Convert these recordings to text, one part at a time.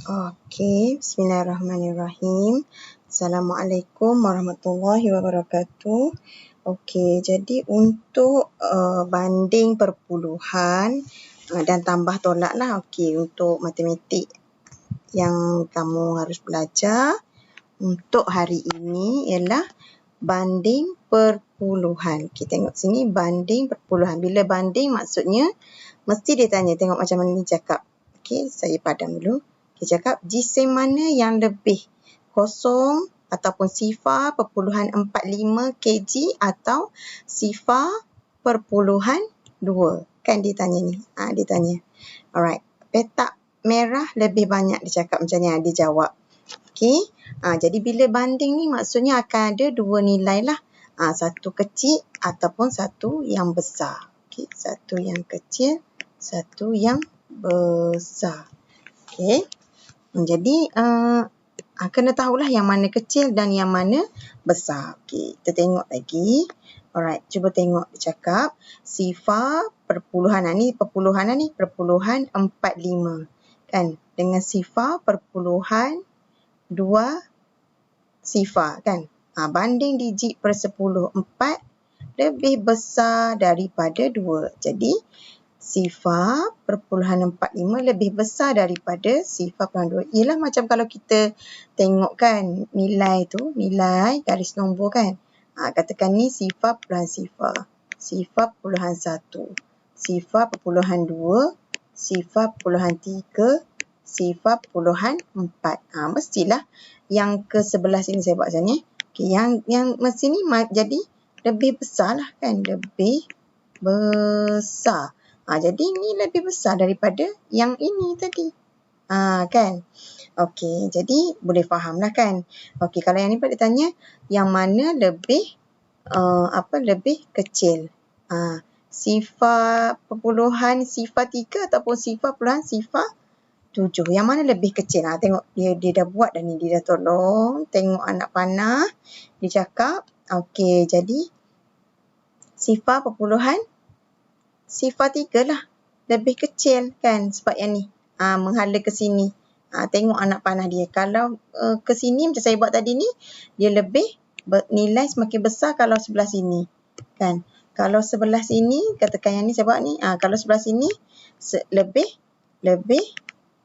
Okey, bismillahirrahmanirrahim. Assalamualaikum warahmatullahi wabarakatuh. Okey, jadi untuk banding perpuluhan dan tambah tolak lah. Okey, untuk matematik yang kamu harus belajar untuk hari ini ialah banding perpuluhan. Kita tengok sini banding perpuluhan. Bila banding maksudnya mesti dia tanya, tengok macam mana ni cakap. Okey, saya padam dulu. Dia cakap jisim mana yang lebih, kosong ataupun 0.45 kg atau 0.2. Kan dia tanya ni. Dia tanya. Alright. Petak merah lebih banyak, dia cakap macam ni. Dia jawab. Okey. Jadi bila banding ni maksudnya akan ada dua nilai lah. Satu kecil ataupun satu yang besar. Okey. Satu yang kecil, satu yang besar. Okey. Jadi kena tahulah yang mana kecil dan yang mana besar. Okey, kita tengok lagi. Alright, cuba tengok dia cakap sifar perpuluhan. Ni perpuluhan ni, perpuluhan 45. Kan? Dengan sifar perpuluhan 2 sifar kan? Banding digit per 10, 4 lebih besar daripada 2. Jadi sifar perpuluhan 45 lebih besar daripada sifar perpuluhan 2. Ialah macam kalau kita tengok kan nilai tu, nilai garis nombor kan. Katakan ni sifar perpuluhan sifar. Sifar perpuluhan 1. Sifar perpuluhan 2. Sifar perpuluhan 3. Sifar perpuluhan 4. Mestilah yang ke sebelah sini saya buat macam ni. Okay, yang mesti ni jadi lebih besar lah kan. Lebih besar. Jadi ni lebih besar daripada yang ini tadi. Kan? Okey, jadi boleh faham lah kan? Okey, kalau yang ni pula dia tanya, yang mana lebih lebih kecil? Sifar perpuluhan sifar 3 ataupun sifar perpuluhan sifar 7. Yang mana lebih kecil? Tengok dia dah buat dah ni, dia dah tolong. Tengok anak panah. Dia cakap, okey, jadi sifar perpuluhan sifar 3 lah. Lebih kecil kan sebab yang ni. Menghala ke sini. Tengok anak panah dia. Kalau ke sini macam saya buat tadi ni, dia lebih nilai semakin besar kalau sebelah sini. Kan? Kalau sebelah sini, katakan yang ni saya buat ni. Kalau sebelah sini, lebih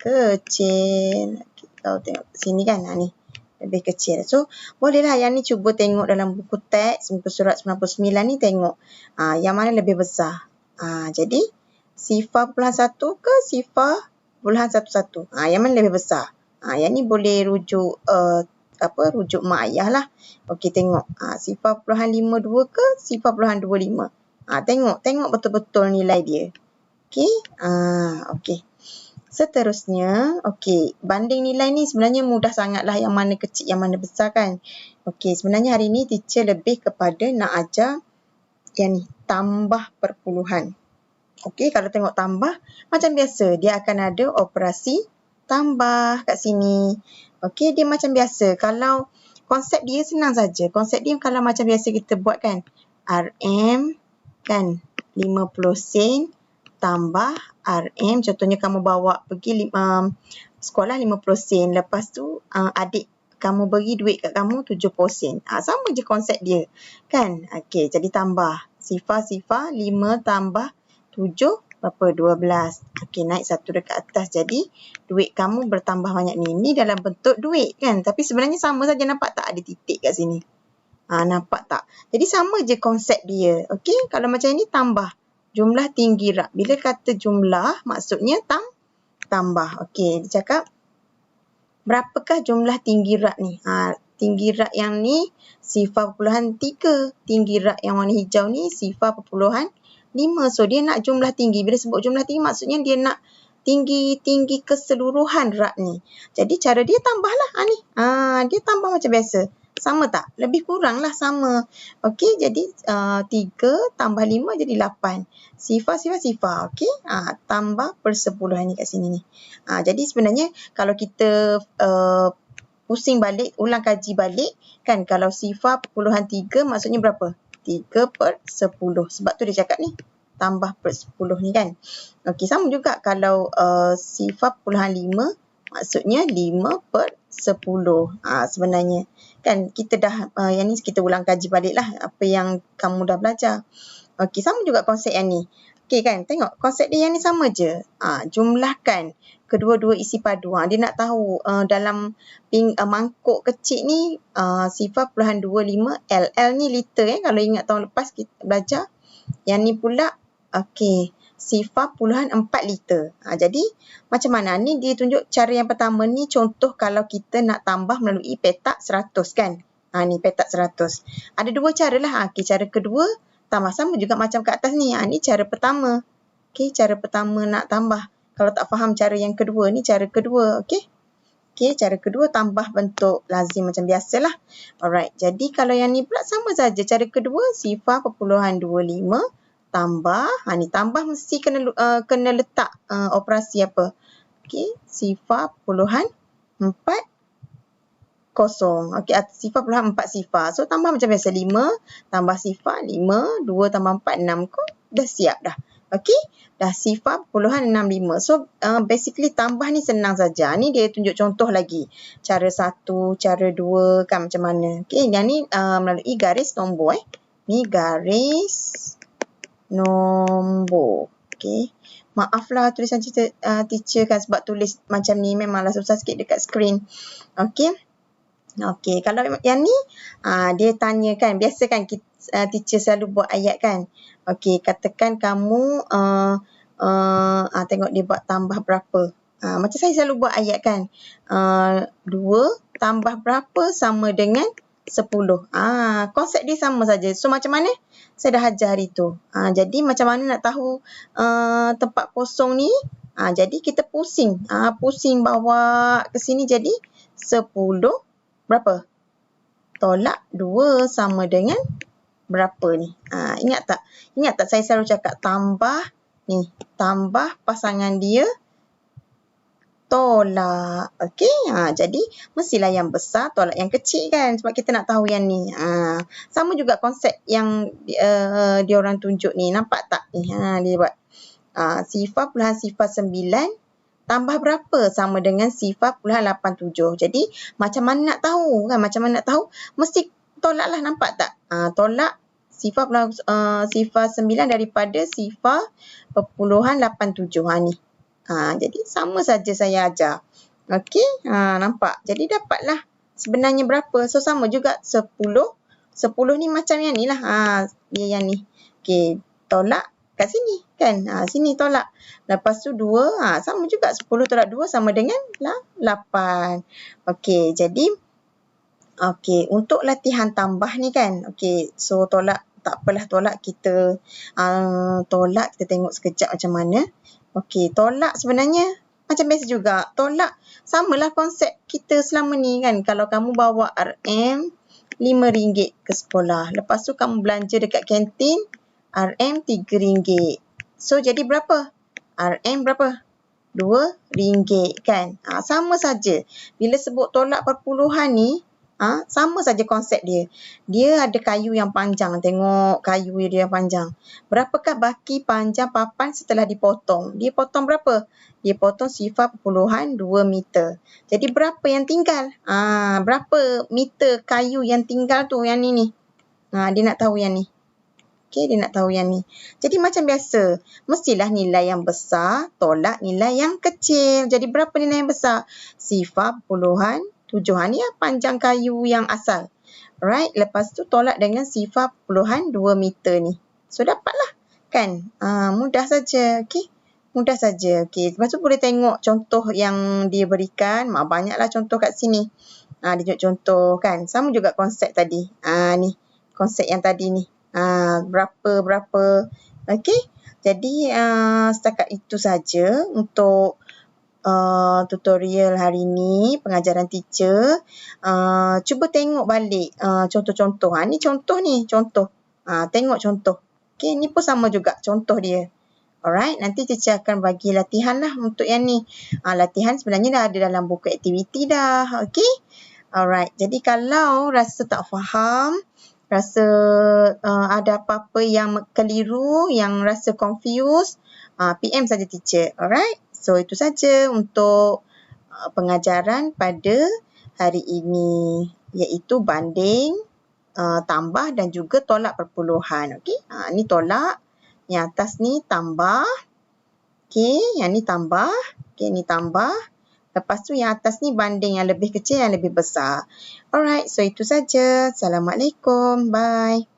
kecil. Kalau tengok sini kan. Ni. Lebih kecil. So, bolehlah yang ni cuba tengok dalam buku teks, muka surat 99 ni tengok. Yang mana lebih besar. Jadi, sifar perpuluhan 1 ke sifar perpuluhan 11? Yang mana lebih besar? Yang ni boleh rujuk rujuk mak ayah lah. Okey, tengok. Sifar perpuluhan 52 ke sifar perpuluhan 25? Tengok betul-betul nilai dia. Okey. Okey. Seterusnya, okey, banding nilai ni sebenarnya mudah sangatlah, yang mana kecil, yang mana besar kan. Okey, sebenarnya hari ni teacher lebih kepada nak ajar yang ni, tambah perpuluhan. Okey, kalau tengok tambah, macam biasa, dia akan ada operasi tambah kat sini. Okey, dia macam biasa. Kalau konsep dia senang saja. Konsep dia kalau macam biasa kita buat kan. RM kan 50 sen tambah RM. Contohnya kamu bawa pergi sekolah 50 sen. Lepas tu adik kamu bagi duit kat kamu 70 sen. Sama je konsep dia. Kan? Okey, jadi tambah. Sifar-sifar 5 tambah 7 berapa? 12. Okey, naik satu dekat atas. Jadi, duit kamu bertambah banyak ni. Ni dalam bentuk duit kan? Tapi sebenarnya sama saja. Nampak tak ada titik kat sini? Nampak tak? Jadi, sama je konsep dia. Okey, kalau macam ni tambah. Jumlah tinggi rak. Bila kata jumlah, maksudnya tambah. Okey, dia cakap, berapakah jumlah tinggi rak ni? Tinggi rak yang ni sifar perpuluhan 3. Tinggi rak yang warna hijau ni sifar perpuluhan 5. So, dia nak jumlah tinggi. Bila sebut jumlah tinggi, maksudnya dia nak tinggi keseluruhan rak ni. Jadi, cara dia tambahlah. Ni. Dia tambah macam biasa. Sama tak? Lebih kurang lah sama. Okey, jadi 3 tambah 5 jadi 8. Sifar. Okey, tambah persepuluhan ni kat sini ni. Jadi, sebenarnya kalau kita pusing balik, ulang kaji balik, kan kalau sifar perpuluhan 3 maksudnya berapa? 3 per 10. Sebab tu dia cakap ni, tambah per 10 ni kan. Okey, sama juga kalau sifar perpuluhan 5 Maksudnya 5/10. Sebenarnya. Kan kita dah, yang ni kita ulang kaji balik lah apa yang kamu dah belajar. Okey, sama juga konsep yang ni. Okey kan, tengok konsep dia yang ni sama je. Jumlahkan kedua-dua isi padu. Dia nak tahu dalam mangkuk kecil ni 0.25 LL ni liter kalau ingat tahun lepas kita belajar. Yang ni pula okey 0.4 liter. Jadi macam mana ni dia tunjuk cara yang pertama ni contoh kalau kita nak tambah melalui petak 100 kan. Ni petak 100. Ada dua cara lah. Okey, cara kedua tambah sama juga macam kat atas ni. Ni cara pertama. Okey, cara pertama nak tambah. Kalau tak faham cara yang kedua, ni cara kedua. Okey. Okey, cara kedua tambah bentuk lazim macam biasalah. Alright. Jadi kalau yang ni pula sama saja. Cara kedua 0.25 tambah. Ni tambah mesti kena letak operasi apa. Okey, 0.4 kosong. Okey, 0.4 sifar. So tambah macam biasa 5 tambah sifar 5, 2 tambah 4 6 kot. Dah siap dah. Okey, dah 0.65. So basically tambah ni senang saja. Ni dia tunjuk contoh lagi. Cara 1, cara 2 kan macam mana. Okey, yang ni melalui garis nombor Ni garis nombor. Okey. Maaflah tulisan teacher kan sebab tulis macam ni memanglah susah sikit dekat skrin. Okey. Okey, kalau yang ni dia tanya kan, biasa kan teacher selalu buat ayat kan. Okey, katakan kamu tengok dia buat tambah berapa. Macam saya selalu buat ayat kan. 2 tambah berapa sama dengan 10. Konsep dia sama saja. So macam mana? Saya dah ajar hari tu. Jadi macam mana nak tahu tempat kosong ni? Jadi kita pusing. Pusing bawa ke sini jadi 10 berapa? Tolak 2 sama dengan berapa ni? Ingat tak? Ingat tak saya selalu cakap tambah ni. Tambah pasangan dia tolak. Okey. Jadi mestilah yang besar tolak yang kecil kan. Sebab kita nak tahu yang ni. Sama juga konsep yang dia orang tunjuk ni. Nampak tak ni? Dia buat 0.09 tambah berapa sama dengan 0.87. Jadi macam mana nak tahu kan? Macam mana nak tahu? Mesti tolak lah, nampak tak? Tolak 0.09 daripada 0.87 ni. Jadi sama saja saya ajar. Okey, nampak? Jadi dapatlah sebenarnya berapa. So sama juga 10. 10 ni macam yang ni lah. Dia yang ni. Okey, tolak kat sini kan. Sini tolak. Lepas tu 2. Sama juga 10 tolak 2 sama dengan 8. Okey, jadi untuk latihan tambah ni kan. Okey, so tolak tak apalah tolak kita tolak kita tengok sekejap macam mana. Okey, tolak sebenarnya macam biasa juga. Tolak samalah konsep kita selama ni kan. Kalau kamu bawa RM RM5 ke sekolah. Lepas tu kamu belanja dekat kantin RM RM3. So jadi berapa? RM berapa? RM2 kan. Sama saja. Bila sebut tolak perpuluhan ni, sama saja konsep dia. Dia ada kayu yang panjang. Tengok kayu dia yang panjang. Berapakah baki panjang papan setelah dipotong? Dia potong berapa? Dia potong 0.2 meter. Jadi berapa yang tinggal? Berapa meter kayu yang tinggal tu yang ni? Dia nak tahu yang ni. Okey, dia nak tahu yang ni. Jadi macam biasa, mestilah nilai yang besar tolak nilai yang kecil. Jadi berapa nilai yang besar? 0.7. Ni panjang kayu yang asal. Alright, lepas tu tolak dengan 0.2 meter ni. So dapatlah kan? Mudah saja. Okey. Mudah saja. Okey, lepas tu boleh tengok contoh yang dia berikan. Banyaklah contoh kat sini. Dia tunjuk contoh kan. Sama juga konsep tadi. Ni konsep yang tadi ni. Berapa. Okey. Jadi setakat itu saja untuk tutorial hari ni, pengajaran teacher. Cuba tengok balik contoh-contoh. Ni contoh. Tengok contoh. Okey, ni pun sama juga contoh dia. Alright, nanti teacher akan bagi latihan lah untuk yang ni. Latihan sebenarnya dah ada dalam buku aktiviti dah. Okey. Alright, jadi kalau rasa tak faham, rasa ada apa-apa yang keliru, yang rasa confused, PM saja teacher. Alright. So itu saja untuk pengajaran pada hari ini, iaitu banding, tambah dan juga tolak perpuluhan. Okey, ni tolak, yang atas ni tambah, okey, yang ni tambah, okey, ni tambah. Lepas tu yang atas ni banding yang lebih kecil yang lebih besar. Alright, so itu saja. Assalamualaikum. Bye.